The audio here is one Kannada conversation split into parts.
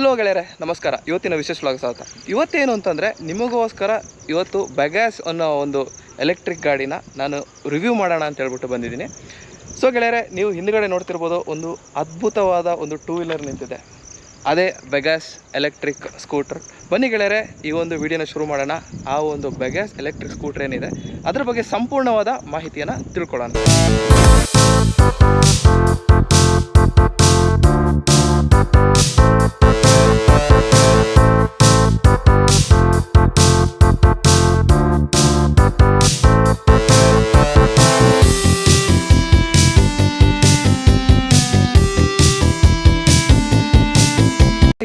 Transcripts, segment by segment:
ಹಲೋ ಗೆಳೆಯರೆ, ನಮಸ್ಕಾರ. ಇವತ್ತಿನ ವಿಶೇಷ ವ್ಲಾಗ್ ಸ್ವಾಗತ. ಇವತ್ತೇನು ಅಂತಂದರೆ ನಿಮಗೋಸ್ಕರ ಇವತ್ತು ಬೆಗಾಸ್ ಅನ್ನೋ ಒಂದು ಎಲೆಕ್ಟ್ರಿಕ್ ಗಾಡಿನ ನಾನು ರಿವ್ಯೂ ಮಾಡೋಣ ಅಂತ ಹೇಳ್ಬಿಟ್ಟು ಬಂದಿದ್ದೀನಿ. ಸೊ ಗೆಳೆಯರೆ, ನೀವು ಹಿಂದುಗಡೆ ನೋಡ್ತಿರ್ಬೋದು, ಒಂದು ಅದ್ಭುತವಾದ ಒಂದು ಟೂ ವೀಲರ್ ನಿಂತಿದೆ. ಅದೇ ಬೆಗಾಸ್ ಎಲೆಕ್ಟ್ರಿಕ್ ಸ್ಕೂಟರ್. ಬನ್ನಿ ಗೆಳೆಯರೆ, ಈ ಒಂದು ವಿಡಿಯೋನ ಶುರು ಮಾಡೋಣ. ಆ ಒಂದು ಬೆಗಾಸ್ ಎಲೆಕ್ಟ್ರಿಕ್ ಸ್ಕೂಟರ್ ಏನಿದೆ ಅದ್ರ ಬಗ್ಗೆ ಸಂಪೂರ್ಣವಾದ ಮಾಹಿತಿಯನ್ನು ತಿಳ್ಕೊಳ್ಳೋಣ.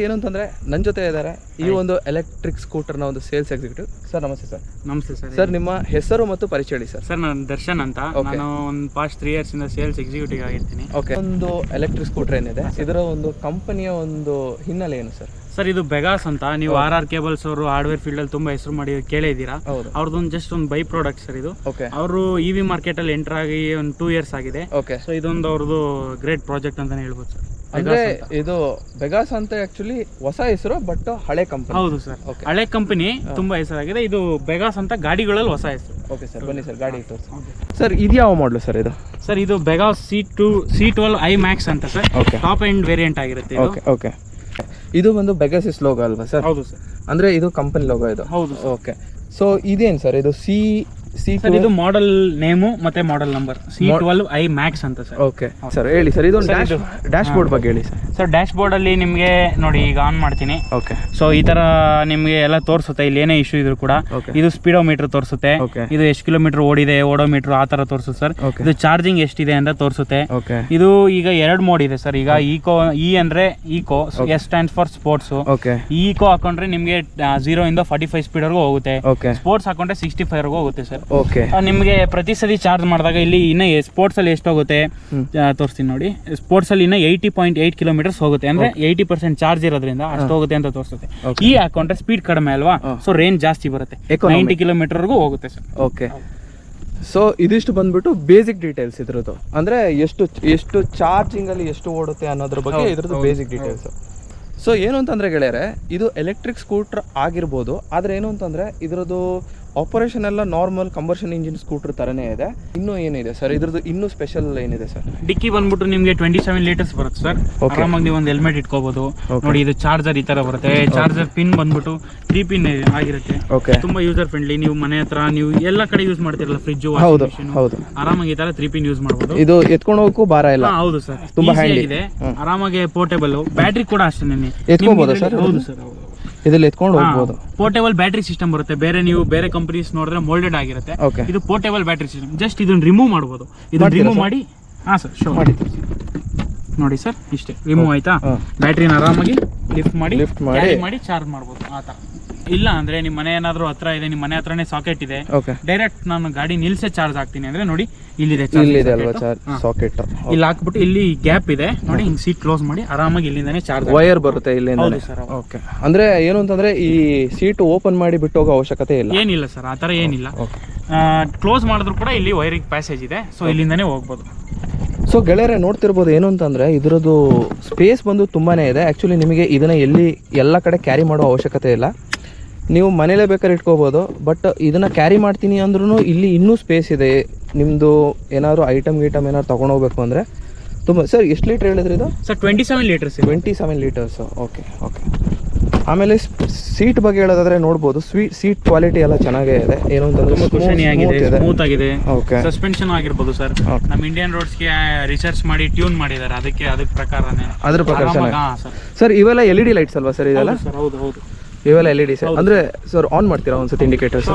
ಏನು ಅಂತಂದರೆ ನನ್ನ ಜೊತೆ ಇದ್ದಾರೆ ಈ ಒಂದು ಎಲೆಕ್ಟ್ರಿಕ್ ಸ್ಕೂಟರ್ನ ಒಂದು ಸೇಲ್ಸ್ ಎಕ್ಸಿಕ್ಯೂಟಿವ್. ಸರ್ ನಮಸ್ತೆ ಸರ್. ನಮಸ್ತೆ ಸರ್. ಸರ್ ನಿಮ್ಮ ಹೆಸರು ಮತ್ತು ಪರಿಚಯ ಹೇಳಿ ಸರ್. ಸರ್ ನಾನು ದರ್ಶನ್ ಅಂತ. ನಾನು ಒಂದು ಪಾಸ್ಟ್ 3 years ಇಂದ ಸೇಲ್ಸ್ ಎಕ್ಸಿಕ್ಯೂಟಿವ್ ಆಗಿರ್ತೀನಿ. ಓಕೆ. ಒಂದು ಎಲೆಕ್ಟ್ರಿಕ್ ಸ್ಕೂಟರ್ ಏನಿದೆ ಇದರ ಒಂದು ಕಂಪನಿಯ ಒಂದು ಹಿನ್ನೆಲೆ ಏನು ಸರ್? ಸರ್ ಇದು ಬೆಗಾಸ್ ಅಂತ. ನೀವು RR ಕೇಬಲ್ಸ್ ಅವರು ಹಾರ್ಡ್ವೇರ್ ಫೀಲ್ಡ್ ಅಲ್ಲಿ ತುಂಬಾ ಹೆಸರು ಮಾಡಿ ಕೇಳಿದ್ದೀರಾ. ಅವ್ರದ್ದೊಂದು ಜಸ್ಟ್ ಒಂದು ಬೈ ಪ್ರಾಡಕ್ಟ್ ಸರ್ ಇದು. ಅವರು EV ಮಾರ್ಕೆಟ್ ಅಲ್ಲಿ ಎಂಟರ್ ಆಗಿ ಒಂದು 2 years ಆಗಿದೆ. ಸೊ ಇದೊಂದು ಅವ್ರದ್ದು ಗ್ರೇಟ್ ಪ್ರಾಜೆಕ್ಟ್ ಅಂತಾನೆ ಹೇಳ್ಬೋದು ಸರ್. ಅಂದ್ರೆ ಇದು ಬೆಗಾಸ್ ಅಂತ ಆಕ್ಚುಲಿ ಹೊಸ ಹೆಸರು, ಬಟ್ ಹಳೆ ಕಂಪನಿ. ಹೌದು ಸರ್, ಹಳೆ ಕಂಪನಿ ತುಂಬಾ ಹೆಸರಾಗಿದೆ. ಇದು ಬೆಗಾಸ್ ಅಂತ ಗಾಡಿಗಳಲ್ಲಿ ಹೊಸ ಹೆಸರು. ಓಕೆ ಸರ್, ಬನ್ನಿ ಸರ್ ಗಾಡಿ ತೋರಿಸಿ. ಸರ್ ಇದು ಯಾವ ಮಾಡಲು ಸರ್ ಇದು? ಸರ್ ಇದು ಬೆಗಾಸ್ C12 i Max ಅಂತ ಸರ್. ಟಾಪ್ ಎಂಡ್ ವೇರಿಯಂಟ್ ಆಗಿರುತ್ತೆ. ಓಕೆ. ಇದು ಒಂದು ಬೆಗಾಸಿಸ್ ಲೋಗೋ ಅಲ್ವಾ ಸರ್? ಹೌದು ಸರ್. ಅಂದ್ರೆ ಇದು ಕಂಪನಿ ಲೋಗೋ ಇದು? ಹೌದು. ಓಕೆ. ಸೊ ಇದೇನು ಸರ್ ಇದು? ಸರ್ ಇದು ಮಾಡೆಲ್ ನೇಮು ಮತ್ತೆ model number C12 i Max ಅಂತ ಸರ್. ಓಕೆ ಸರ್, ಹೇಳಿ ಸರ್. ಇದು ಡ್ಯಾಶ್ ಬೋರ್ಡ್ ಬಗ್ಗೆ ಹೇಳಿ ಸರ್. ಸರ್ ಡ್ಯಾಶ್ ಬೋರ್ಡ್ ಅಲ್ಲಿ ನಿಮಗೆ ನೋಡಿ, ಈಗ ಆನ್ ಮಾಡ್ತೀನಿ. ಓಕೆ. ಸೊ ಈ ತರ ನಿಮಗೆ ಎಲ್ಲ ತೋರಿಸುತ್ತೆ. ಇಲ್ಲಿ ಏನೇ ಇಶ್ಯೂ ಇದ್ರು ಕೂಡ ಇದು ಸ್ಪೀಡೋಮೀಟರ್ ತೋರಿಸುತ್ತೆ. ಇದು ಎಷ್ಟು ಕಿಲೋಮೀಟರ್ ಓಡಿದೆ, ಓಡೋಮೀಟರ್ ಆ ತರ ತೋರಿಸುತ್ತೆ ಸರ್. ಇದು ಚಾರ್ಜಿಂಗ್ ಎಷ್ಟಿದೆ ಅಂತ ತೋರಿಸುತ್ತೆ. ಇದು ಈಗ 2 ಮೋಡ್ ಇದೆ ಸರ್. ಈಗ ಈಕೋ, ಅಂದ್ರೆ eco, S stands for sports. Eco ಹಾಕೊಂಡ್ರೆ ನಿಮಗೆ 0 ಇಂದ 45 ಸ್ಪೀಡ್ ವರೆಗೂ ಹೋಗುತ್ತೆ. ಸ್ಪೋರ್ಟ್ಸ್ ಹಾಕೊಂಡ್ರೆ 65 ವರೆಗೂ ಹೋಗುತ್ತೆ ಸರ್. ನಿಮಗೆ ಪ್ರತಿ ಸತಿ ಚಾರ್ಜ್ ಮಾಡಿದಾಗ ಇಲ್ಲಿ ಇನ್ನ ಸ್ಪೋರ್ಟ್ಸ್ ಅಲ್ಲಿ ಎಷ್ಟು ಹೋಗುತ್ತೆ ತೋರಿಸ್ತೀನಿ ನೋಡಿ. ಸ್ಪೋರ್ಟ್ಸ್ ಅಲ್ಲಿ ಇನ್ನ 80.8 ಕಿಲೋಮೀಟರ್ಸ್ ಹೋಗುತ್ತೆ. ಅಂದ್ರೆ 80% ಚಾರ್ಜ್ ಇರೋದ್ರಿಂದ ಅಷ್ಟು ಹೋಗುತ್ತೆ ಅಂತ ತೋರಿಸುತ್ತೆ. ಈ ಹಾಕೊಂಡ್ರೆ ಸ್ಪೀಡ್ ಕಡಿಮೆ ಅಲ್ವಾ, ಸೊ ರೇಂಜ್ ಜಾಸ್ತಿ ಬರುತ್ತೆ. 90 ಕಿಲೋಮೀಟರ್ ವರೆಗೂ ಹೋಗುತ್ತೆ ಸರ್. ಓಕೆ. ಸೊ ಇದಿಷ್ಟು ಬಂದ್ಬಿಟ್ಟು ಬೇಸಿಕ್ ಡೀಟೇಲ್ಸ್ ಇದ್ರದ್ದು. ಅಂದ್ರೆ ಎಷ್ಟು ಚಾರ್ಜಿಂಗ್ ಅಲ್ಲಿ ಎಷ್ಟು ಓಡುತ್ತೆ ಅನ್ನೋದ್ರ ಬಗ್ಗೆ ಇದ್ರದ್ದು ಬೇಸಿಕ್ ಡೀಟೇಲ್ಸ್. ಸೊ ಏನು ಅಂತಂದ್ರೆ ಗೆಳೆಯರೆ, ಇದು ಎಲೆಕ್ಟ್ರಿಕ್ ಸ್ಕೂಟರ್ ಆಗಿರ್ಬೋದು, ಆದ್ರೆ ಏನು ಅಂತಂದ್ರೆ ಇದ್ರದ್ದು ಆಪರೇಷನ್ ಎಲ್ಲ ನಾರ್ಮಲ್ ಕಂಬರ್ಷನ್ ಇಂಜಿನ್ ಸ್ಕೂಟರ್ ತರನೇ ಇದೆ. ಇನ್ನೂ ಏನಿದೆ ಸರ್ ಇದ್ರದ್ದು? ಇನ್ನೂ ಸ್ಪೆಷಲ್ ಏನಿದೆ ಸರ್? ಡಿಕ್ಕಿ ಬಂದ್ಬಿಟ್ಟು ನಿಮಗೆ 27 ಲೀಟರ್ಸ್ ಬರುತ್ತೆ ಸರ್. ಆರಾಮಾಗಿ ನೀವು ಒಂದು ಹೆಲ್ಮೆಟ್ ಇಟ್ಕೋಬಹುದು. ನೋಡಿ ಇದು ಚಾರ್ಜರ್ ಈ ತರ ಬರುತ್ತೆ. ಚಾರ್ಜರ್ ಪಿನ್ ಬಂದ್ಬಿಟ್ಟು 3 ಪಿನ್ ಆಗಿರುತ್ತೆ. ತುಂಬಾ ಯೂಸರ್ ಫ್ರೆಂಡ್ಲಿ. ನೀವು ಮನೆ ಹತ್ರ ನೀವು ಎಲ್ಲ ಕಡೆ ಯೂಸ್ ಮಾಡ್ತಿರಲ್ಲ, ಫ್ರಿಜ್, ಆರಾಮಾಗಿ ಈ ತರ 3 ಪಿನ್ ಯೂಸ್ ಮಾಡಬಹುದು. ಇದು ಎತ್ಕೊಂಡು ಹೋಗಕ್ಕೂ ಭಾರ ಇಲ್ಲ. ಹೌದು ಸರ್, ತುಂಬಾ ಹ್ಯಾಂಡಿ ಇದೆ. ಆರಾಮಾಗಿ ಪೋರ್ಟೇಬಲ್. ಬ್ಯಾಟ್ರಿ ಕೂಡ ಅಷ್ಟೇ ಎತ್ಕೋಬಹುದು ಸರ್. ಹೌದು ಸರ್, ಇದ್ರಲ್ಲಿ ಎತ್ಕೊಂಡು ಹೋಗ್ಬೋದು. ಪೋರ್ಟೇಬಲ್ ಬ್ಯಾಟ್ರಿ ಸಿಸ್ಟಮ್ ಬರುತ್ತೆ. ಬೇರೆ ಕಂಪನೀಸ್ ನೋಡಿದ್ರೆ ಮೋಲ್ಡೆಡ್ ಆಗಿರುತ್ತೆ. ಇದು ಪೋರ್ಟೇಬಲ್ ಬ್ಯಾಟ್ರಿ ಸಿಸ್ಟಮ್. ಜಸ್ಟ್ ಇದನ್ನ ರಿಮೂವ್ ಮಾಡಬಹುದು. ಇದನ್ನ ರಿಮೂವ್ ಮಾಡಿ ಸರ್ ಶೋ ಮಾಡಿ ನೋಡಿ ಸರ್. ಇಷ್ಟೇ ರಿಮೂವ್ ಆಯ್ತಾ. ಬ್ಯಾಟ್ರಿನ ಆರಾಮಾಗಿ ಲಿಫ್ಟ್ ಮಾಡಿ ಚಾರ್ಜ್ ಮಾಡಬಹುದು. ಆತ ಇಲ್ಲ ಅಂದ್ರೆ ನಿಮ್ಮ ಮನೆ ಏನಾದ್ರು ಹತ್ರ ಇದೆ, ನಿಮ್ಮ ಮನೆ ಹತ್ರನೇ ಸಾಕೆಟ್ ಇದೆ, ಡೈರೆಕ್ಟ್ ನಾನು ಗಾಡಿ ನಿಲ್ಸೆ ಚಾರ್ಜ್ ಆಗ್ತೀನಿ ಅಂದ್ರೆ ನೋಡಿ ಇಲ್ಲಿದೆ ಸಾಕೆಟ್. ಇಲ್ಲಿ ಹಾಕ್ಬಿಟ್ಟು ಇಲ್ಲಿ ಗ್ಯಾಪ್ ಇದೆ ನೋಡಿ, ಹಿಂಗ್ ಸೀಟ್ ಕ್ಲೋಸ್ ಮಾಡಿ ಆರಾಮಾಗಿ ಇಲ್ಲಿಂದಾನೆ ಚಾರ್ಜ್ ವೈರ್ ಬರುತ್ತೆ ಇಲ್ಲಿಂದ. ಓಕೆ. ಅಂದ್ರೆ ಏನು ಅಂತಂದ್ರೆ ಈ ಸೀಟ್ ಓಪನ್ ಮಾಡಿ ಬಿಟ್ಟು ಹೋಗೋ ಅವಶ್ಯಕತೆ ಇಲ್ಲ. ಏನಿಲ್ಲ ಸರ್, ಆ ತರ ಏನಿಲ್ಲ. ಕ್ಲೋಸ್ ಮಾಡಿದ್ರು ಕೂಡ ಇಲ್ಲಿ ವೈರಿಂಗ್ ಪ್ಯಾಸೇಜ್ ಇದೆ. ಸೊ ಇಲ್ಲಿಂದಾನೆ ಹೋಗ್ಬೋದು. ಸೊ ಗೆಳೆಯರೆ ನೋಡ್ತಿರ್ಬೋದು, ಏನು ಅಂತಂದರೆ ಇದರದ್ದು ಸ್ಪೇಸ್ ಬಂದು ತುಂಬಾ ಇದೆ. ಆ್ಯಕ್ಚುಲಿ ನಿಮಗೆ ಇದನ್ನು ಎಲ್ಲ ಕಡೆ ಕ್ಯಾರಿ ಮಾಡೋ ಅವಶ್ಯಕತೆ ಇಲ್ಲ. ನೀವು ಮನೇಲೇ ಬೇಕಾದ್ರೆ ಇಟ್ಕೋಬೋದು. ಬಟ್ ಇದನ್ನು ಕ್ಯಾರಿ ಮಾಡ್ತೀನಿ ಅಂದ್ರೂ ಇಲ್ಲಿ ಇನ್ನೂ ಸ್ಪೇಸ್ ಇದೆ. ನಿಮ್ಮದು ಏನಾದ್ರು ಐಟಮ್ ಏನಾದ್ರು ತೊಗೊಂಡೋಗ್ಬೇಕು ಅಂದರೆ ತುಂಬ. ಸರ್ ಎಷ್ಟು ಲೀಟ್ರ್ ಹೇಳಿದ್ರಿ ಇದು? Sir 27 litres. 27 ಲೀಟರ್ಸು. ಓಕೆ. ಆಮೇಲೆ ಸೀಟ್ ಬಗ್ಗೆ ಹೇಳೋದಾದ್ರೆ ನೋಡ್ಬೋದು, ಸೀಟ್ ಕ್ವಾಲಿಟಿ ಎಲ್ಲ ಚೆನ್ನಾಗೇ ಇದೆ. ಏನು ಅಂತಂದ್ರೆ ಸ್ಮೂತ್ ಆಗಿದೆ. ಸಸ್ಪೆನ್ಷನ್ ಆಗಿರ್ಬೋದು ಸರ್. ನಮ್ಮ ಇಂಡಿಯನ್ ರೋಡ್ಸ್ಗೆ ರಿಸರ್ಚ್ ಮಾಡಿ ಟ್ಯೂನ್ ಮಾಡಿದ್ದಾರೆ. ಅದಕ್ಕೆ ಪ್ರಕಾರನೇ ಅದ್ರ ಪ್ರಕಾರ ಸರ್. ಇವೆಲ್ಲ LED ಲೈಟ್ಸ್ ಅಲ್ವಾ ಸರ್ ಇದೆಲ್ಲ? ಹೌದು, ಇವೆಲ್ಲ LED ಸರ್. ಅಂದ್ರೆ ಸರ್ ಆನ್ ಮಾಡ್ತೀರಾ ಒಂದ್ಸತಿ ಇಂಡಿಕೇಟರ್ಸ್?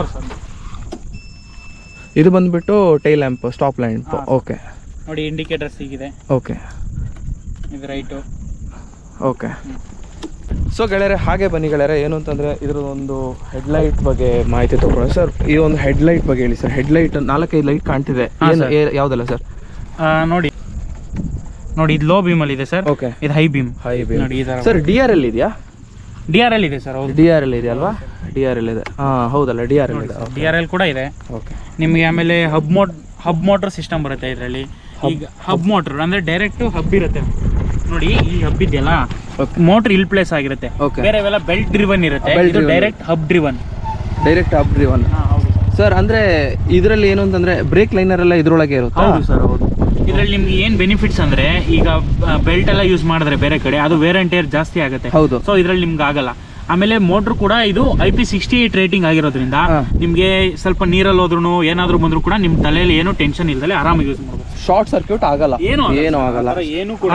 ಇದು ಬಂದ್ಬಿಟ್ಟು tail lamp, stop lamp. Okay ನೋಡಿ, ಇಂಡಿಕೇಟರ್ಸ್ ಹೀಗಿದೆ. ಓಕೆ, ಇದು ರೈಟು. ಓಕೆ. ಸೊ ಗೆಳೆಯರೆ, ಹಾಗೆ ಬನ್ನಿ ಗೆಳೆಯರೆ, ಏನು ಅಂತಂದರೆ ಇದ್ರ ಒಂದು ಹೆಡ್ಲೈಟ್ ಬಗ್ಗೆ ಮಾಹಿತಿ ತಗೊಳ್ಳೋಣ ಸರ್. ಈ ಒಂದು ಹೆಡ್ಲೈಟ್ ಬಗ್ಗೆ ಹೇಳಿ ಸರ್. ಹೆಡ್ಲೈಟ್ 4-5 ಲೈಟ್ ಕಾಣ್ತಿದೆ, ಯಾವುದಲ್ಲ ಸರ್? ನೋಡಿ ಇದು ಲೋ ಬೀಮ್ ಅಲ್ಲಿ ಇದೆ ಸರ್. ಓಕೆ. ಇದು ಹೈ ಬೀಮ್ ನೋಡಿ ಸರ್. DRL ಇದೆಯಾ? DRL ಇದೆ ಸರ್. ಹೌದು, DRL ಇದೆ ಅಲ್ವಾ? DRL ಇದೆ. ಹೌದಲ್ಲ, DRL ಇದೆ. DRL ಕೂಡ ಇದೆ. ಓಕೆ. ನಿಮಗೆ ಆಮೇಲೆ ಹಬ್ ಮೋಟರ್ ಸಿಸ್ಟಮ್ ಬರುತ್ತೆ ಇದರಲ್ಲಿ. ಈಗ ಹಬ್ ಮೋಟರ್ ಅಂದ್ರೆ ಡೈರೆಕ್ಟ್ ಹಬ್ ಇರುತ್ತೆ. ನೋಡಿ ಈ ಹಬ್ ಇದೆಯಲ್ಲ ಮೋಟರ್ ಇಲ್ ಪ್ಲೇಸ್ ಆಗಿರುತ್ತೆ, Okay. ಬೇರೆವೆಲ್ಲ ಬೆಲ್ಟ್ ಡ್ರಿವನ್ ಇರುತ್ತೆ, Belt ಇದು driven. Direct hub driven. Direct up driven. Sir ಅಂದ್ರೆ ಇದರಲ್ಲಿ ಏನು ಅಂತಂದ್ರೆ ಬ್ರೇಕ್ ಲೈನರ್ ಎಲ್ಲ ಇದ್ರೊಳಗೆ ಇರುತ್ತೆ. ಹೌದು ಸರ್, ಹೌದು. ಇದರಲ್ಲಿ ನಿಮ್ಗೆ ಏನ್ ಬೆನಿಫಿಟ್ಸ್ ಅಂದ್ರೆ ಈಗ ಬೆಲ್ಟ್ ಎಲ್ಲ ಯೂಸ್ ಮಾಡಿದ್ರೆ ಬೇರೆ ಕಡೆ ಅದು ವೇರ್ ಅಂಡ್ ಟೇರ್ ಜಾಸ್ತಿ ಆಗುತ್ತೆ. ಹೌದು. ಸೊ ಇದ್ರಲ್ಲಿ ನಿಮ್ಗೆ ಆಗಲ್ಲ. ಆಮೇಲೆ ಮೋಟರ್ ಕೂಡ ಇದು IP68 ರೇಟಿಂಗ್ ಆಗಿರೋದ್ರಿಂದ ನಿಮ್ಗೆ ಸ್ವಲ್ಪ ನೀರಲ್ಲಿ ಹೋದ್ರು ಏನಾದ್ರು ಬಂದ್ರು ಕೂಡ ನಿಮ್ ತಲೆಯಲ್ಲಿ ಏನು ಟೆನ್ಷನ್ ಇಲ್ದಲೆ ಆರಾಮಾಗಿ ಯೂಸ್ ಮಾಡಬಹುದು. ಶಾರ್ಟ್ ಸರ್ಕ್ಯೂಟ್ ಆಗಲ್ಲ, ಏನು ಆಗಲ್ಲ.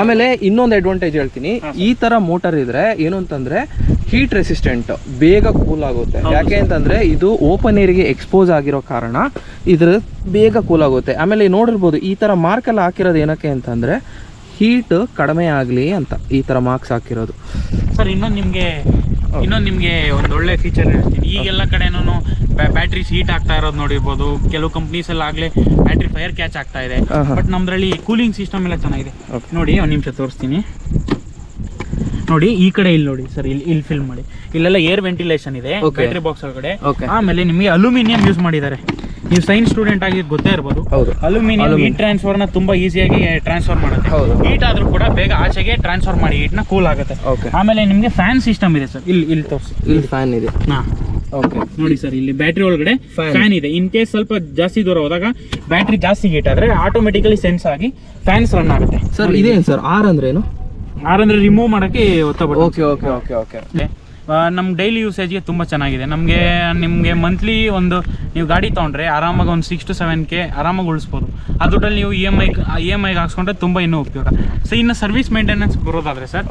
ಆಮೇಲೆ ಇನ್ನೊಂದು ಅಡ್ವಾಂಟೇಜ್ ಹೇಳ್ತೀನಿ, ಈ ತರ ಮೋಟರ್ ಇದ್ರೆ ಏನು ಅಂತಂದ್ರೆ ಹೀಟ್ ರೆಸಿಸ್ಟೆಂಟ್, ಬೇಗ ಕೂಲ್ ಆಗುತ್ತೆ. ಯಾಕೆ ಅಂತಂದ್ರೆ ಇದು ಓಪನ್ ಏರಿಗೆ ಎಕ್ಸ್ಪೋಸ್ ಆಗಿರೋ ಕಾರಣ ಇದ್ರ ಬೇಗ ಕೂಲ್ ಆಗುತ್ತೆ. ಆಮೇಲೆ ನೋಡಿರ್ಬೋದು ಈ ತರ ಮಾರ್ಕ್ ಎಲ್ಲ ಹಾಕಿರೋದು ಏನಕ್ಕೆ ಅಂತಂದ್ರೆ ಹೀಟ್ ಕಡಿಮೆ ಆಗಲಿ ಅಂತ ಈ ತರ ಮಾರ್ಕ್ಸ್ ಹಾಕಿರೋದು. ಸರ್ ಇನ್ನೊಂದು ನಿಮ್ಗೆ ಒಂದು ಒಳ್ಳೆ ಫೀಚರ್ ಹೇಳ್ತೀನಿ. ಈಗೆಲ್ಲ ಕಡೆನೂ ಬ್ಯಾಟ್ರೀಸ್ ಹೀಟ್ ಆಗ್ತಾ ಇರೋದು ನೋಡಿರ್ಬೋದು, ಕೆಲವು ಕಂಪ್ನೀಸ್ ಎಲ್ಲ ಆಗ್ಲೇ ಬ್ಯಾಟ್ರಿ ಫೈರ್ ಕ್ಯಾಚ್ ಆಗ್ತಾ ಇದೆ. ಬಟ್ ನಮ್ದ್ರಲ್ಲಿ ಕೂಲಿಂಗ್ ಸಿಸ್ಟಮ್ ಎಲ್ಲ ಚೆನ್ನಾಗಿದೆ. ನೋಡಿ ಒಂದು ನಿಮಿಷ ತೋರಿಸ್ತೀನಿ. ನೋಡಿ ಈ ಕಡೆ ಇಲ್ಲಿ ನೋಡಿ ಸರ್, ಇಲ್ಲಿ ಫಿಲ್ ಮಾಡಿ, ಇಲ್ಲೆಲ್ಲ ಏರ್ ವೆಂಟಿಲೇಷನ್ ಇದೆ ಬ್ಯಾಟ್ರಿ ಬಾಕ್ಸ್ ಒಳಗಡೆ. ಆಮೇಲೆ ನಿಮಗೆ ಅಲ್ಯೂಮಿನಿಯಂ ಯೂಸ್ ಮಾಡಿದ್ದಾರೆ. ನೀವು ಸೈನ್ಸ್ ಸ್ಟೂಡೆಂಟ್ ಆಗಿ ಗೊತ್ತೇ ಇರ್ಬೋದು, ಅಲ್ಯೂಮಿನಿಯಂ ಹೀಟ್ ಟ್ರಾನ್ಸ್ಫರ್ ನ ತುಂಬಾ ಈಸಿಯಾಗಿ ಟ್ರಾನ್ಸ್ಫರ್ ಮಾಡುತ್ತೆ. ಹೀಟ್ ಆದ್ರೂ ಕೂಡ ಬೇಗ ಆಚೆಗೆ ಟ್ರಾನ್ಸ್ಫರ್ ಮಾಡಿ ಹೀಟ್ ನ ಕೂಲ್ ಆಗುತ್ತೆ. ಆಮೇಲೆ ನಿಮ್ಗೆ ಫ್ಯಾನ್ ಸಿಸ್ಟಮ್ ಇದೆ ಸರ್, ಇಲ್ಲಿ ತೋರಿಸಿ, ಇಲ್ಲಿ ಫ್ಯಾನ್ ಇದೆ. ನೋಡಿ ಸರ್, ಇಲ್ಲಿ ಬ್ಯಾಟ್ರಿ ಒಳಗಡೆ ಫ್ಯಾನ್ ಇದೆ. ಇನ್ ಕೇಸ್ ಸ್ವಲ್ಪ ಜಾಸ್ತಿ ದೂರ ಹೋದಾಗ ಬ್ಯಾಟ್ರಿ ಜಾಸ್ತಿ ಹೀಟ್ ಆದ್ರೆ ಆಟೋಮೆಟಿಕಲಿ ಸೆನ್ಸ್ ಆಗಿ ಫ್ಯಾನ್ಸ್ ರನ್ ಆಗುತ್ತೆ. ಸರ್ ಇದೇನು ಸರ್ ಆರ್ ಅಂದ್ರೆ ಏನು? ಆರ್ ಅಂದ್ರೆ ರಿಮೂವ್ ಮಾಡಕ್ಕೆ ಒತ್ತ ಬಟನ್. ಓಕೆ. ನಮ್ಮ ಡೈಲಿ ಯೂಸೇಜ್ಗೆ ತುಂಬ ಚೆನ್ನಾಗಿದೆ. ನಿಮಗೆ ಮಂತ್ಲಿ ಒಂದು ನೀವು ಗಾಡಿ ತೊಗೊಂಡ್ರೆ ಆರಾಮಾಗಿ ಒಂದು 6 to 7K ಆರಾಮಾಗಿ ಉಳಿಸ್ಬೋದು. ಆ ದುಡ್ಡಲ್ಲಿ ನೀವು EMI ಹಾಕ್ಸ್ಕೊಂಡ್ರೆ ತುಂಬ ಇನ್ನೂ ಉಪಯೋಗ. ಸೊ ಇನ್ನು ಸರ್ವಿಸ್ ಮೇಂಟೆನೆನ್ಸ್ ಬರೋದಾದ್ರೆ ಸರ್,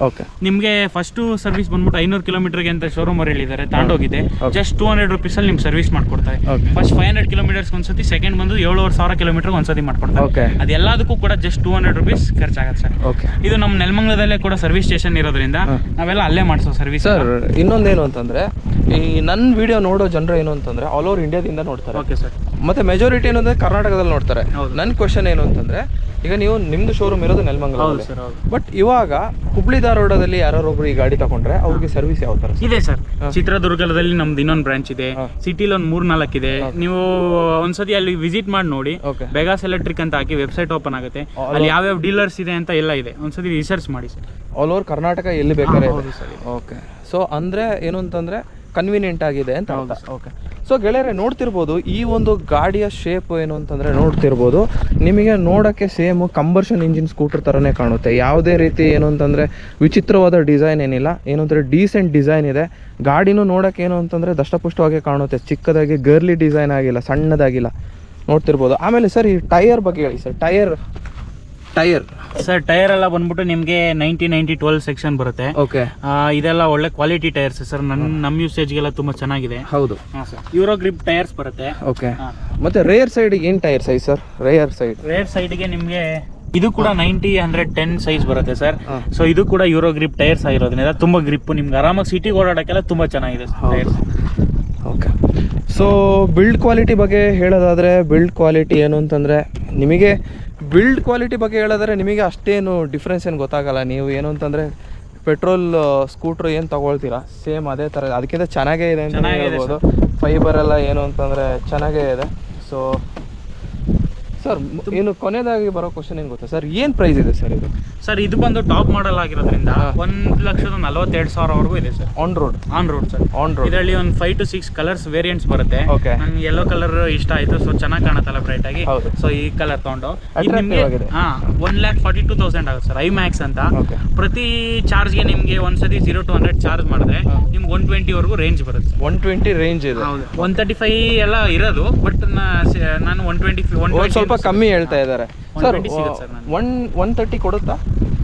ನಿಮಗೆ ಫಸ್ಟು ಸರ್ವಿಸ್ ಬಂದ್ಬಿಟ್ಟು 500 ಕಿಲೋಮೀಟರ್ಗೆ ಅಂತ ಶೋರೂಮ್ ಅವ್ರು ಹೇಳಿದ್ದಾರೆ, ತಗೊಂಡೋಗಿದೆ. ಜಸ್ಟ್ 200 ರೂಪೀಸಲ್ಲಿ ನಿಮ್ಗೆ ಸರ್ವಿಸ್ ಮಾಡ್ಕೊಡ್ತಾರೆ. ಫಸ್ಟ್ 500 ಕಿಲೋಮೀಟರ್ಸ್ ಒಂದ್ಸತಿ, ಸೆಕೆಂಡ್ ಬಂದು 7,500 ಕಿಲೋಮೀಟರ್ಗೆ ಒಂದ್ಸತಿ ಮಾಡ್ಕೊಡ್ತಾರೆ. ಅದೆಲ್ಲದಕ್ಕೂ ಕೂಡ ಜಸ್ಟ್ 200 ರೂಪೀಸ್ ಖರ್ಚಾಗತ್ತೆ ಸರ್. ಇದು ನಮ್ಮ ನೆಲಮಂಗಲದಲ್ಲೇ ಕೂಡ ಸರ್ವಿಸ್ ಸ್ಟೇಷನ್ ಇರೋದ್ರಿಂದ ನಾವೆಲ್ಲ ಅಲ್ಲೇ ಮಾಡಿಸೋ ಸರ್ವಿಸ್. ಇನ್ನೊಂದೇನು ಅಂತಂದ್ರೆ ಈ ನನ್ನ ವಿಡಿಯೋ ನೋಡೋ ಜನರು ಏನು ಅಂತಂದ್ರೆ ಆಲ್ ಓವರ್ ಇಂಡಿಯಾದಿಂದ ನೋಡ್ತಾರೆ. Okay sir. ಮತ್ತೆ ಮೆಜಾರಿಟಿ ಏನಂದ್ರೆ ಕರ್ನಾಟಕದಲ್ಲಿ ನೋಡ್ತಾರೆ. ನನ್ನ ಕ್ವಶನ್ ಏನು ಅಂತಂದ್ರೆ, ಈಗ ನೀವು ನಿಮ್ದು ಶೋರೂಮ್ ಇರೋದು ನೆಲಮಂಗಲದಲ್ಲಿ, ಬಟ್ ಇವಾಗ ಹುಬ್ಳಿ ಧಾರವಾಡದಲ್ಲಿ ಯಾರೊಬ್ರು ಈ ಗಾಡಿ ತಗೊಂಡ್ರೆ ಅವ್ರಿಗೆ ಸರ್ವಿಸ್ ಯಾವ ತರ ಇದೆ ಸರ್? ಚಿತ್ರದುರ್ಗದಲ್ಲಿ ನಮ್ದು ಇನ್ನೊಂದು ಬ್ರಾಂಚ್ ಇದೆ, ಸಿಟಿಲಿ ಒಂದು 3-4 ಇದೆ. ನೀವು ಒಂದ್ಸತಿ ಅಲ್ಲಿ ವಿಸಿಟ್ ಮಾಡಿ ನೋಡಿ. ಬೆಗಾಸ್ ಎಲೆಕ್ಟ್ರಿಕ್ ಅಂತ ಹಾಕಿ ವೆಬ್ಸೈಟ್ ಓಪನ್ ಆಗುತ್ತೆ, ಅಲ್ಲಿ ಯಾವ್ಯಾವ ಡೀಲರ್ಸ್ ಇದೆ ಅಂತ ಎಲ್ಲ ಇದೆ. ಒಂದ್ಸತಿ ರಿಸರ್ಚ್ ಮಾಡಿ ಸರ್. ಆಲ್ ಓವರ್ ಕರ್ನಾಟಕ ಎಲ್ಲಿ ಬೇಕಾದ್ರೆ. ಓಕೆ. ಸೊ ಅಂದರೆ ಏನು ಅಂತಂದರೆ ಕನ್ವೀನಿಯೆಂಟ್ ಆಗಿದೆ ಅಂತ. ಓಕೆ. ಸೊ ಗೆಳೆಯರೆ ನೋಡ್ತಿರ್ಬೋದು ಈ ಒಂದು ಗಾಡಿಯ ಶೇಪ್ ಏನು ಅಂತಂದರೆ ನೋಡ್ತಿರ್ಬೋದು, ನಿಮಗೆ ನೋಡೋಕ್ಕೆ ಸೇಮು ಕಂಬರ್ಷನ್ ಇಂಜಿನ್ ಸ್ಕೂಟರ್ ಥರನೇ ಕಾಣುತ್ತೆ. ಯಾವುದೇ ರೀತಿ ಏನು ಅಂತಂದರೆ ವಿಚಿತ್ರವಾದ ಡಿಸೈನ್ ಏನಿಲ್ಲ, ಏನು ಅಂದರೆ ಡೀಸೆಂಟ್ ಡಿಸೈನ್ ಇದೆ. ಗಾಡಿನೂ ನೋಡೋಕ್ಕೆ ಏನು ಅಂತಂದರೆ ದಷ್ಟಪುಷ್ಟವಾಗಿ ಕಾಣುತ್ತೆ, ಚಿಕ್ಕದಾಗಿ ಗರ್ಲಿ ಡಿಸೈನ್ ಆಗಿಲ್ಲ, ಸಣ್ಣದಾಗಿಲ್ಲ, ನೋಡ್ತಿರ್ಬೋದು. ಆಮೇಲೆ ಸರ್ ಈ ಟೈರ್ ಬಗ್ಗೆ ಹೇಳಿ ಸರ್. ಟೈರ್ ಸರ್ ಟೈರ್ ಎಲ್ಲ ಬಂದ್ಬಿಟ್ಟು ನಿಮಗೆ 90-90-12 ಸೆಕ್ಷನ್ ಬರುತ್ತೆ. ಓಕೆ. ಇದೆಲ್ಲ ಒಳ್ಳೆ ಕ್ವಾಲಿಟಿ ಟೈರ್ಸ್ ಸರ್. ನಮ್ಮ ಯೂಸೇಜ್ಗೆಲ್ಲ ತುಂಬಾ ಚೆನ್ನಾಗಿದೆ. ಹೌದು. ಯೂರೋ ಗ್ರಿಪ್ ಟೈರ್ಸ್ ಬರುತ್ತೆ. ಓಕೆ. ಮತ್ತೆ ರೇರ್ ಸೈಡ್ ಏನು ಟೈರ್ ಸೈಜ್ ಸರ್? ರೇರ್ ಸೈಡ್ಗೆ ನಿಮಗೆ ಇದು ಕೂಡ 90-110 ಸೈಜ್ ಬರುತ್ತೆ ಸರ್. ಸೊ ಇದು ಕೂಡ ಯೂರೋ ಗ್ರಿಪ್ ಟೈರ್ಸ್ ಆಗಿರೋದ್ರಿಂದ ತುಂಬಾ ಗ್ರಿಪ್, ನಿಮ್ಗೆ ಆರಾಮಾಗಿ ಸಿಟಿಗೆ ಓಡಾಡೋಕ್ಕೆಲ್ಲ ತುಂಬಾ ಚೆನ್ನಾಗಿದೆ tyres. Okay. So build quality ಬಗ್ಗೆ ಹೇಳೋದಾದರೆ, ಬಿಲ್ಡ್ ಕ್ವಾಲಿಟಿ ಏನು ಅಂತಂದರೆ ನಿಮಗೆ ನಿಮಗೆ ಅಷ್ಟೇನು ಡಿಫ್ರೆನ್ಸ್ ಏನು ಗೊತ್ತಾಗಲ್ಲ. ನೀವು ಏನು ಅಂತಂದರೆ ಪೆಟ್ರೋಲ್ ಸ್ಕೂಟ್ರ್ ಏನು ತೊಗೊಳ್ತೀರಾ ಸೇಮ್ ಅದೇ ಥರ, ಅದಕ್ಕಿಂತ ಚೆನ್ನಾಗೇ ಇದೆ ಅಂತ ಹೇಳ್ಬೋದು. ಫೈಬರ್ ಎಲ್ಲ ಏನು ಅಂತಂದರೆ ಚೆನ್ನಾಗೇ ಇದೆ. ಸೊ ಸರ್ ಏನು ಕೊನೆಯದಾಗಿ ಬರೋ ಕ್ವಶನ್ ಏನು ಗೊತ್ತಾ ಸರ್, ಏನು ಪ್ರೈಸ್ ಇದೆ ಸರ್ ಇದು? ಸರ್ ಇದು ಬಂದು ಟಾಪ್ ಮಾಡಲ್ ಆಗಿರೋದ್ರಿಂದ 1,42,000 ಇದೆ ಸರ್. On road sir. ಇದರಲ್ಲಿ ಒಂದು 5 to 6 ಕಲರ್ಸ್ ವೇರಿಯಂಟ್ಸ್ ಬರುತ್ತೆ. ನನಗೆ ಯೆಲ್ಲೋ ಕಲರ್ ಇಷ್ಟ ಆಯ್ತು, ಸೊ ಚೆನ್ನಾಗಿ ಕಾಣುತ್ತಲ್ಲ ಬ್ರೈಟ್ ಆಗಿ, ಸೊ ಈ ಕಲರ್ ತಗೊಂಡು ನಿಮಗೆ 1,42,000 ಆಗುತ್ತೆ ಸರ್. ಐಮ್ಯಾಕ್ಸ್ ಅಂತ. ಪ್ರತಿ ಚಾರ್ಜ್ಗೆ ನಿಮಗೆ ಒಂದ್ಸತಿ 0 to 100 ಚಾರ್ಜ್ ಮಾಡಿದ್ರೆ ನಿಮ್ಗೆ 120 ವರೆಗೂ ರೇಂಜ್ ಬರುತ್ತೆ. 120 ರೇಂಜ್ ಇದೆ. 135 ಎಲ್ಲ ಇರೋದು, ಬಟ್ ನಾನು 120 ಸ್ವಲ್ಪ ಕಮ್ಮಿ ಹೇಳ್ತಾ ಇದ್ದಾರೆ ಸರ್. 130 ಕೊಡುತ್ತಾ?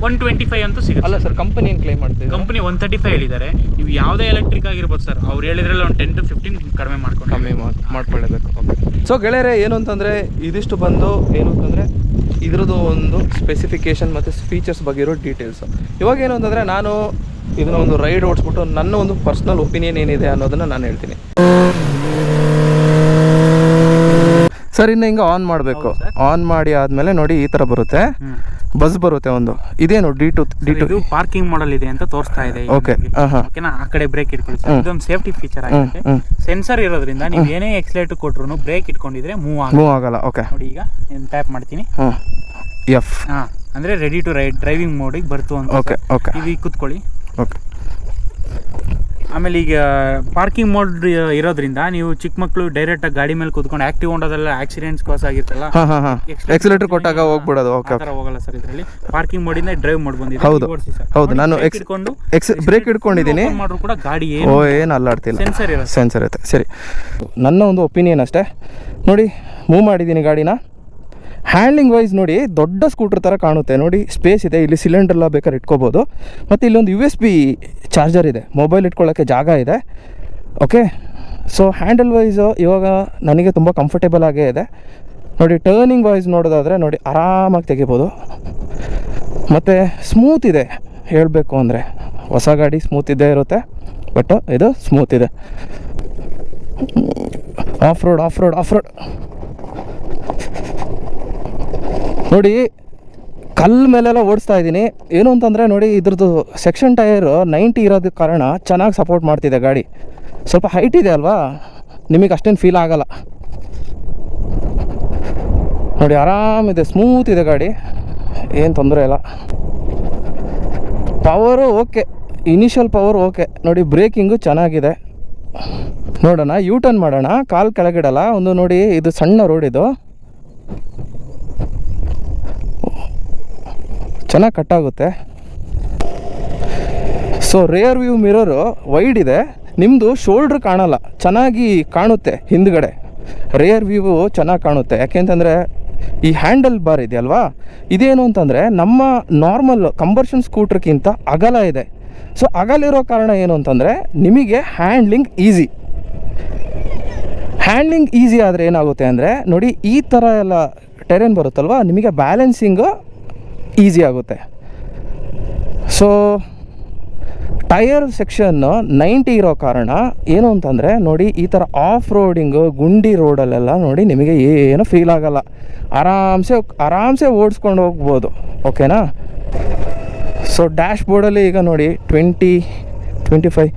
125 ಅಂತೂ ಸಿಗುತ್ತೆ. ಅಲ್ಲ ಸರ್, ಕಂಪನಿ ಏನು ಕ್ಲೈಮ್ ಮಾಡ್ತೀವಿ? ಕಂಪನಿ 135 ಹೇಳಿದ್ದಾರೆ. ನೀವು ಯಾವುದೇ ಎಲೆಕ್ಟ್ರಿಕ್ ಆಗಿರ್ಬೋದು ಸರ್, ಅವ್ರು ಹೇಳಿದ್ರಲ್ಲಿ ಒಂದು 10 to 15 ಕಡಿಮೆ ಮಾಡ್ಕೊಳ್ಳೇಬೇಕು. ಸೊ ಗೆಳೆಯರೆ ಏನು ಅಂತಂದರೆ ಇದಿಷ್ಟು ಬಂದು ಏನು ಅಂತಂದರೆ ಇದ್ರದ್ದು ಒಂದು ಸ್ಪೆಸಿಫಿಕೇಶನ್ ಮತ್ತು ಫೀಚರ್ಸ್ ಬಗ್ಗೆ ಇರೋ ಡೀಟೇಲ್ಸು. ಇವಾಗ ಏನು ಅಂತಂದರೆ ನಾನು ಇದನ್ನ ಒಂದು ರೈಡ್ ಓಡಿಸ್ಬಿಟ್ಟು ನನ್ನ ಒಂದು ಪರ್ಸ್ನಲ್ ಒಪಿನಿಯನ್ ಏನಿದೆ ಅನ್ನೋದನ್ನು ನಾನು ಹೇಳ್ತೀನಿ ಸರ್. ಇನ್ನು ಹಿಂಗೆ ಆನ್ ಮಾಡಬೇಕು. ಆನ್ ಮಾಡಿ ಆದಮೇಲೆ ನೋಡಿ ಈ ಥರ ಬರುತ್ತೆ, ಬಸ್ ಬರುತ್ತೆ ಒಂದು. ಇದೇನು D2 ಪಾರ್ಕಿಂಗ್ ಮಾಡಲ್ ಇದೆ ಅಂತ ತೋರಿಸ್ತಾ ಇದೆ. ಓಕೆ. ಓಕೆನಾ, ಆ ಕಡೆ ಬ್ರೇಕ್ ಇಟ್ಕೊಳ್ಳಿ. ಇದೊಂದು ಸೇಫ್ಟಿ ಫೀಚರ್ ಆಗಿದೆ. ಸೆನ್ಸರ್ ಇರೋದ್ರಿಂದ ನೀವು ಏನೇ ಎಕ್ಸಲೇಟರ್ ಕೊಟ್ರು ಬ್ರೇಕ್ ಇಟ್ಕೊಂಡಿದ್ರೆ ಮೂವ್ ಆಗಲ್ಲ. ಓಕೆ. ನೋಡಿ ಈಗ ಟ್ಯಾಪ್ ಮಾಡ್ತೀನಿ. ಎಫ್. ಅಂದರೆ ರೆಡಿ ಟು ರೈಡ್ ಡ್ರೈವಿಂಗ್ ಮೋಡಿಗೆ ಬರ್ತು ಅಂತ. ಓಕೆ ಓಕೆ ಇದು ಈಗ ಕೂತ್ಕೊಳ್ಳಿ. ಓಕೆ. ಆಮೇಲೆ ಈಗ ಪಾರ್ಕಿಂಗ್ ಮೋಡ್ ಇರೋದ್ರಿಂದ ನೀವು ಚಿಕ್ಕ ಮಕ್ಕಳು ಡೈರೆಕ್ಟಾಗಿ ಗಾಡಿ ಮೇಲೆ ಕೂತ್ಕೊಂಡು ಆಕ್ಟಿವ್ ಹೊಂಡೋದೆಲ್ಲ ಆಕ್ಸಿಡೆಂಟ್ಸ್ ಕಾಸ್ ಆಗಿರ್ತಲ್ಲ, ಎಕ್ಸಿಲೇಟರ್ ಕೊಟ್ಟಾಗ ಹೋಗ್ಬಿಡೋದು. ಓಕೆ, ಆ ಥರ ಹೋಗಲ್ಲ ಸರ್ ಇದರಲ್ಲಿ. ಪಾರ್ಕಿಂಗ್ ಮೋಡಿಂದ ಡ್ರೈವ್ ಮೋಡ್ ಬಂದಿದೆ. ಹೌದು ಹೌದು, ನಾನು ಇಟ್ಕೊಂಡು ಬ್ರೇಕ್ ಹಿಡ್ಕೊಂಡಿದ್ದೀನಿ, ಮಾಡ್ರು ಕೂಡ ಗಾಡಿ ಏನು ಅಲ್ಲಾಡ್ತಿಲ್ಲ, ಸೆನ್ಸರ್ ಇರುತ್ತೆ. ಸೆನ್ಸರ್ ಇರುತ್ತೆ. ಸರಿ, ನನ್ನ ಒಂದು ಒಪಿನಿಯನ್ ಅಷ್ಟೇ. ನೋಡಿ, ಮೂವ್ ಮಾಡಿದ್ದೀನಿ ಗಾಡಿನ. ಹ್ಯಾಂಡ್ಲಿಂಗ್ ವೈಸ್ ನೋಡಿ ದೊಡ್ಡ ಸ್ಕೂಟರ್ ಥರ ಕಾಣುತ್ತೆ. ನೋಡಿ, ಸ್ಪೇಸ್ ಇದೆ, ಇಲ್ಲಿ ಸಿಲಿಂಡರ್ಲ್ಲ ಬೇಕಾದ್ರೆ ಇಟ್ಕೋಬೋದು. ಮತ್ತು ಇಲ್ಲೊಂದು USB ಚಾರ್ಜರ್ ಇದೆ, ಮೊಬೈಲ್ ಇಟ್ಕೊಳ್ಳೋಕ್ಕೆ ಜಾಗ ಇದೆ. ಓಕೆ, ಸೊ ಹ್ಯಾಂಡಲ್ ವೈಸು ಇವಾಗ ನನಗೆ ತುಂಬ ಕಂಫರ್ಟೇಬಲ್ ಆಗೇ ಇದೆ. ನೋಡಿ, ಟರ್ನಿಂಗ್ ವೈಸ್ ನೋಡೋದಾದರೆ ನೋಡಿ ಆರಾಮಾಗಿ ತೆಗಿಬೋದು. ಮತ್ತು ಸ್ಮೂತ್ ಇದೆ, ಹೇಳಬೇಕು ಅಂದರೆ ಹೊಸ ಗಾಡಿ ಸ್ಮೂತ್ ಇದ್ದೇ ಇರುತ್ತೆ, ಬಟ್ ಇದು ಸ್ಮೂತ್ ಇದೆ. Of road of road of road ನೋಡಿ, ಕಲ್ಲು ಮೇಲೆಲ್ಲ ಓಡಿಸ್ತಾ ಇದ್ದೀನಿ. ಏನು ಅಂತಂದರೆ ನೋಡಿ, ಇದ್ರದ್ದು ಸೆಕ್ಷನ್ ಟೈರು 90 ಇರೋದಕ್ಕೆ ಕಾರಣ ಚೆನ್ನಾಗಿ ಸಪೋರ್ಟ್ ಮಾಡ್ತಿದೆ ಗಾಡಿ. ಸ್ವಲ್ಪ ಹೈಟ್ ಇದೆ ಅಲ್ವಾ, ನಿಮಗೆ ಅಷ್ಟೇನು ಫೀಲ್ ಆಗಲ್ಲ. ನೋಡಿ, ಆರಾಮಿದೆ, ಸ್ಮೂತ್ ಇದೆ ಗಾಡಿ, ಏನು ತೊಂದರೆ ಇಲ್ಲ. Power okay, initial power okay. ನೋಡಿ, ಬ್ರೇಕಿಂಗು ಚೆನ್ನಾಗಿದೆ. ನೋಡೋಣ, ಯೂ ಟರ್ನ್ ಮಾಡೋಣ, ಕಾಲು ಕೆಳಗಿಡಲ್ಲ. ಒಂದು ನೋಡಿ, ಇದು ಸಣ್ಣ ರೋಡ್, ಇದು ಚೆನ್ನಾಗಿ ಕಟ್ಟಾಗುತ್ತೆ. So rear view mirror wide ಇದೆ, ನಿಮ್ಮದು ಶೋಲ್ಡ್ರ್ ಕಾಣಲ್ಲ, ಚೆನ್ನಾಗಿ ಕಾಣುತ್ತೆ ಹಿಂದ್ಗಡೆ. ರೇರ್ ವ್ಯೂ ಚೆನ್ನಾಗಿ ಕಾಣುತ್ತೆ, ಯಾಕೆಂತಂದರೆ ಈ ಹ್ಯಾಂಡಲ್ ಬಾರ್ ಇದೆಯಲ್ವಾ, ಇದೇನು ಅಂತಂದರೆ ನಮ್ಮ ನಾರ್ಮಲ್ ಕಂಬರ್ಷನ್ ಸ್ಕೂಟ್ರ್ಗಿಂತ ಅಗಲ ಇದೆ. ಸೊ ಅಗಲಿರೋ ಕಾರಣ ಏನು ಅಂತಂದರೆ ನಿಮಗೆ ಹ್ಯಾಂಡ್ಲಿಂಗ್ ಈಸಿ ಆದರೆ ಏನಾಗುತ್ತೆ ಅಂದರೆ ನೋಡಿ, ಈ ಥರ ಎಲ್ಲ ಟೆರೇನ್ ಬರುತ್ತಲ್ವ, ನಿಮಗೆ ಬ್ಯಾಲೆನ್ಸಿಂಗು ಈಸಿ ಆಗುತ್ತೆ. ಸೊ ಟೈರ್ ಸೆಕ್ಷನ್ನು 90 ಇರೋ ಕಾರಣ ಏನು ಅಂತಂದರೆ ನೋಡಿ, ಈ ಥರ ಆಫ್ ರೋಡಿಂಗು ಗುಂಡಿ ರೋಡಲ್ಲೆಲ್ಲ ನೋಡಿ ನಿಮಗೆ ಏನು ಫೀಲ್ ಆಗಲ್ಲ, ಆರಾಮ್ಸೆ ಓಡಿಸ್ಕೊಂಡು ಹೋಗ್ಬೋದು. ಓಕೆನಾ? ಸೊ ಡ್ಯಾಶ್ ಬೋರ್ಡಲ್ಲಿ ಈಗ ನೋಡಿ 20, 25,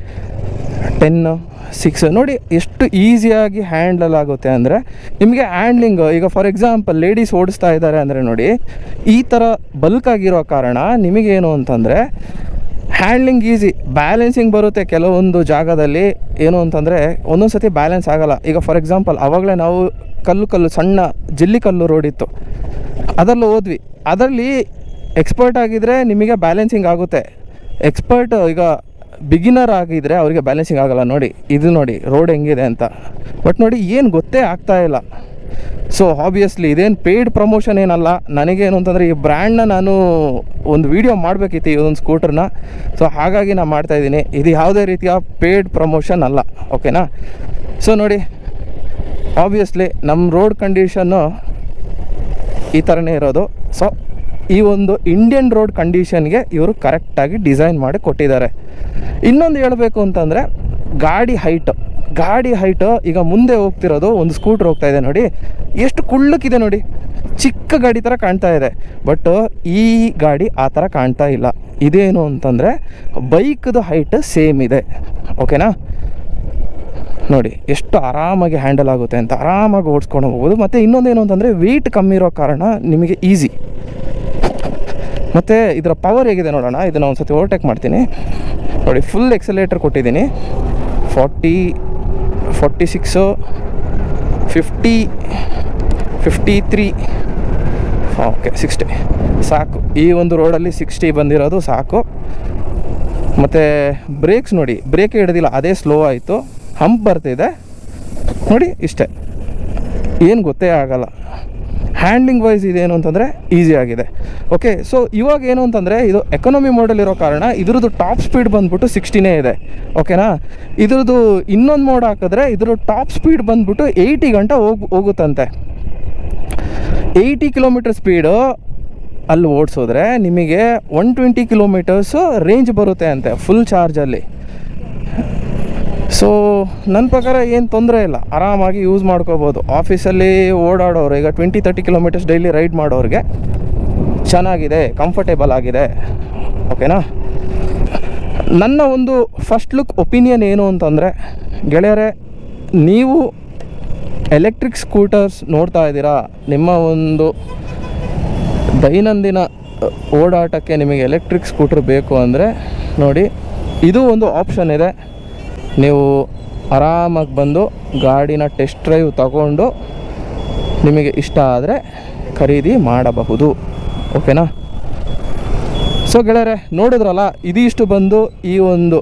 10, 6 ನೋಡಿ ಎಷ್ಟು ಈಸಿಯಾಗಿ ಹ್ಯಾಂಡಲ್ ಆಗುತ್ತೆ. ಅಂದರೆ ನಿಮಗೆ ಹ್ಯಾಂಡ್ಲಿಂಗ್ ಈಗ ಫಾರ್ ಎಕ್ಸಾಂಪಲ್ ಲೇಡೀಸ್ ಓಡಿಸ್ತಾ ಇದ್ದಾರೆ ಅಂದರೆ ನೋಡಿ, ಈ ಥರ ಬಲ್ಕ್ ಆಗಿರೋ ಕಾರಣ ನಿಮಗೇನು ಅಂತಂದರೆ ಹ್ಯಾಂಡ್ಲಿಂಗ್ ಈಸಿ, ಬ್ಯಾಲೆನ್ಸಿಂಗ್ ಬರುತ್ತೆ. ಕೆಲವೊಂದು ಜಾಗದಲ್ಲಿ ಏನು ಅಂತಂದರೆ ಒಂದೊಂದು ಸತಿ ಬ್ಯಾಲೆನ್ಸ್ ಆಗಲ್ಲ. ಈಗ ಫಾರ್ ಎಕ್ಸಾಂಪಲ್ ಆವಾಗಲೇ ನಾವು ಕಲ್ಲು ಸಣ್ಣ ಜಿಲ್ಲಿ ಕಲ್ಲು ರೋಡ್ ಇತ್ತು, ಅದರಲ್ಲೂ ಹೋದ್ವಿ. ಅದರಲ್ಲಿ ಎಕ್ಸ್ಪರ್ಟ್ ಆಗಿದ್ದರೆ ನಿಮಗೆ ಬ್ಯಾಲೆನ್ಸಿಂಗ್ ಆಗುತ್ತೆ. ಎಕ್ಸ್ಪರ್ಟ್ ಈಗ ಬಿಗಿನರ್ ಆಗಿದ್ದರೆ ಅವರಿಗೆ ಬ್ಯಾಲೆನ್ಸಿಂಗ್ ಆಗೋಲ್ಲ. ನೋಡಿ, ಇದು ನೋಡಿ ರೋಡ್ ಹೆಂಗಿದೆ ಅಂತ. ಬಟ್ ನೋಡಿ, ಏನು ಗೊತ್ತೇ ಆಗ್ತಾ ಇಲ್ಲ. ಸೊ ಆಬ್ವಿಯಸ್ಲಿ ಇದೇನು ಪೇಯ್ಡ್ ಪ್ರಮೋಷನ್ ಏನಲ್ಲ. ನನಗೇನು ಅಂತಂದರೆ ಈ ಬ್ರ್ಯಾಂಡ್ನ ನಾನು ಒಂದು ವೀಡಿಯೋ ಮಾಡಬೇಕಿತ್ತು, ಇದೊಂದು ಸ್ಕೂಟರ್ನ. ಸೊ ಹಾಗಾಗಿ ನಾನು ಮಾಡ್ತಾಯಿದ್ದೀನಿ. ಇದು ಯಾವುದೇ ರೀತಿಯ ಪೇಯ್ಡ್ ಪ್ರಮೋಷನ್ ಅಲ್ಲ. ಓಕೆನಾ? ಸೊ ನೋಡಿ, ಆಬ್ವಿಯಸ್ಲಿ ನಮ್ಮ ರೋಡ್ ಕಂಡೀಷನ್ನು ಈ ಥರನೇ ಇರೋದು. ಸೊ ಈ ಒಂದು ಇಂಡಿಯನ್ ರೋಡ್ ಕಂಡೀಷನ್ಗೆ ಇವರು ಕರೆಕ್ಟಾಗಿ ಡಿಸೈನ್ ಮಾಡಿ ಕೊಟ್ಟಿದ್ದಾರೆ. ಇನ್ನೊಂದು ಹೇಳಬೇಕು ಅಂತಂದರೆ ಗಾಡಿ ಹೈಟು ಈಗ ಮುಂದೆ ಹೋಗ್ತಿರೋದು ಒಂದು ಸ್ಕೂಟ್ರ್ ಹೋಗ್ತಾ ಇದೆ ನೋಡಿ, ಎಷ್ಟು ಕುಳ್ಳಕ್ಕಿದೆ ನೋಡಿ, ಚಿಕ್ಕ ಗಾಡಿ ಥರ ಕಾಣ್ತಾ ಇದೆ. ಬಟ್ ಈ ಗಾಡಿ ಆ ಥರ ಕಾಣ್ತಾ ಇಲ್ಲ. ಇದೇನು ಅಂತಂದರೆ ಬೈಕ್ದು ಹೈಟ್ ಸೇಮ್ ಇದೆ. ಓಕೆನಾ? ನೋಡಿ ಎಷ್ಟು ಆರಾಮಾಗಿ ಹ್ಯಾಂಡಲ್ ಆಗುತ್ತೆ ಅಂತ, ಆರಾಮಾಗಿ ಓಡಿಸ್ಕೊಂಡು ಹೋಗ್ಬೋದು. ಮತ್ತು ಇನ್ನೊಂದೇನು ಅಂತಂದರೆ ವೆಯ್ಟ್ ಕಮ್ಮಿ ಇರೋ ಕಾರಣ ನಿಮಗೆ ಈಸಿ. ಮತ್ತು ಇದರ ಪವರ್ ಹೇಗಿದೆ ನೋಡೋಣ. ಇದನ್ನು ಒಂದು ಸತಿ ಓವರ್ಟೇಕ್ ಮಾಡ್ತೀನಿ. ನೋಡಿ, ಫುಲ್ ಎಕ್ಸಲೇಟರ್ ಕೊಟ್ಟಿದ್ದೀನಿ. 40, 46, 50, 53, ಓಕೆ 60 ಸಾಕು. ಈ ಒಂದು ರೋಡಲ್ಲಿ 60 ಬಂದಿರೋದು ಸಾಕು. ಮತ್ತು ಬ್ರೇಕ್ಸ್ ನೋಡಿ, ಬ್ರೇಕ್ ಹಿಡಿದಿಲ್ಲ, ಅದೇ ಸ್ಲೋ ಆಯಿತು. ಹಂಪ್ ಬರ್ತಿದೆ ನೋಡಿ, ಇಷ್ಟೇ, ಏನು ಗೊತ್ತೇ ಆಗಲ್ಲ. ಹ್ಯಾಂಡ್ಲಿಂಗ್ ವೈಸ್ ಇದೇನು ಅಂತಂದರೆ ಈಸಿ ಆಗಿದೆ. ಓಕೆ, ಸೊ ಇವಾಗ ಏನು ಅಂತಂದರೆ ಇದು ಎಕಾನಮಿ ಮೋಡಲ್ ಇರೋ ಕಾರಣ ಇದ್ರದ್ದು ಟಾಪ್ ಸ್ಪೀಡ್ ಬಂದ್ಬಿಟ್ಟು 60 ಇದೆ. ಓಕೆನಾ? ಇದ್ರದ್ದು ಇನ್ನೊಂದು ಮೋಡ್ ಹಾಕಿದ್ರೆ ಇದ್ರ ಟಾಪ್ ಸ್ಪೀಡ್ ಬಂದ್ಬಿಟ್ಟು 80 ಗಂಟೆ ಹೋಗುತ್ತಂತೆ. 80 ಕಿಲೋಮೀಟರ್ ಸ್ಪೀಡು ಅಲ್ಲಿ ಓಡಿಸೋದ್ರೆ ನಿಮಗೆ 120 ಕಿಲೋಮೀಟರ್ಸು ರೇಂಜ್ ಬರುತ್ತೆ ಅಂತೆ ಫುಲ್ ಚಾರ್ಜಲ್ಲಿ. ಸೊ ನನ್ನ ಪ್ರಕಾರ ಏನು ತೊಂದರೆ ಇಲ್ಲ, ಆರಾಮಾಗಿ ಯೂಸ್ ಮಾಡ್ಕೋಬೋದು. ಆಫೀಸಲ್ಲಿ ಓಡಾಡೋರು ಈಗ 20-30 ಕಿಲೋಮೀಟರ್ಸ್ ಡೈಲಿ ರೈಡ್ ಮಾಡೋರಿಗೆ ಚೆನ್ನಾಗಿದೆ, ಕಂಫರ್ಟೇಬಲ್ ಆಗಿದೆ. ಓಕೆನಾ? ನನ್ನ ಒಂದು ಫಸ್ಟ್ ಲುಕ್ ಒಪಿನಿಯನ್ ಏನು ಅಂತಂದರೆ ಗೆಳೆಯರೆ, ನೀವು ಎಲೆಕ್ಟ್ರಿಕ್ ಸ್ಕೂಟರ್ಸ್ ನೋಡ್ತಾ ಇದ್ದೀರಾ, ನಿಮ್ಮ ಒಂದು ದೈನಂದಿನ ಓಡಾಟಕ್ಕೆ ನಿಮಗೆ ಎಲೆಕ್ಟ್ರಿಕ್ ಸ್ಕೂಟ್ರ್ ಬೇಕು ಅಂದರೆ ನೋಡಿ, ಇದು ಒಂದು ಆಪ್ಷನ್ ಇದೆ. ನೀವು ಆರಾಮಾಗಿ ಬಂದು ಗಾಡಿನ ಟೆಸ್ಟ್ ಡ್ರೈವ್ ತಗೊಂಡು ನಿಮಗೆ ಇಷ್ಟ ಆದರೆ ಖರೀದಿ ಮಾಡಬಹುದು. ಓಕೆನಾ? ಸೊ ಗೆಳೆಯರೆ, ನೋಡಿದ್ರಲ್ಲ, ಇದಿಷ್ಟು ಬಂದು ಈ ಒಂದು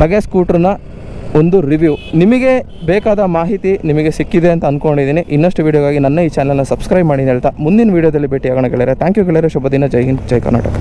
ಬಜಾಜ್ ಸ್ಕೂಟ್ರನ್ನ ಒಂದು ರಿವ್ಯೂ. ನಿಮಗೆ ಬೇಕಾದ ಮಾಹಿತಿ ನಿಮಗೆ ಸಿಕ್ಕಿದೆ ಅಂತ ಅಂದ್ಕೊಂಡಿದ್ದೀನಿ. ಇನ್ನಷ್ಟು ವೀಡಿಯೋಗಾಗಿ ನನ್ನ ಈ ಚಾನಲ್ನ ಸಬ್ಸ್ಕ್ರೈಬ್ ಮಾಡಿ ಅಂತ ಹೇಳ್ತಾ ಮುಂದಿನ ವೀಡಿಯೋದಲ್ಲಿ ಭೇಟಿಯಾಗೋಣ ಗೆಳೆಯರೆ. ಥ್ಯಾಂಕ್ ಯು ಗೆಳೆಯರೆ. ಶುಭ ದಿನ. ಜೈ ಹಿಂದ್, ಜೈ ಕರ್ನಾಟಕ.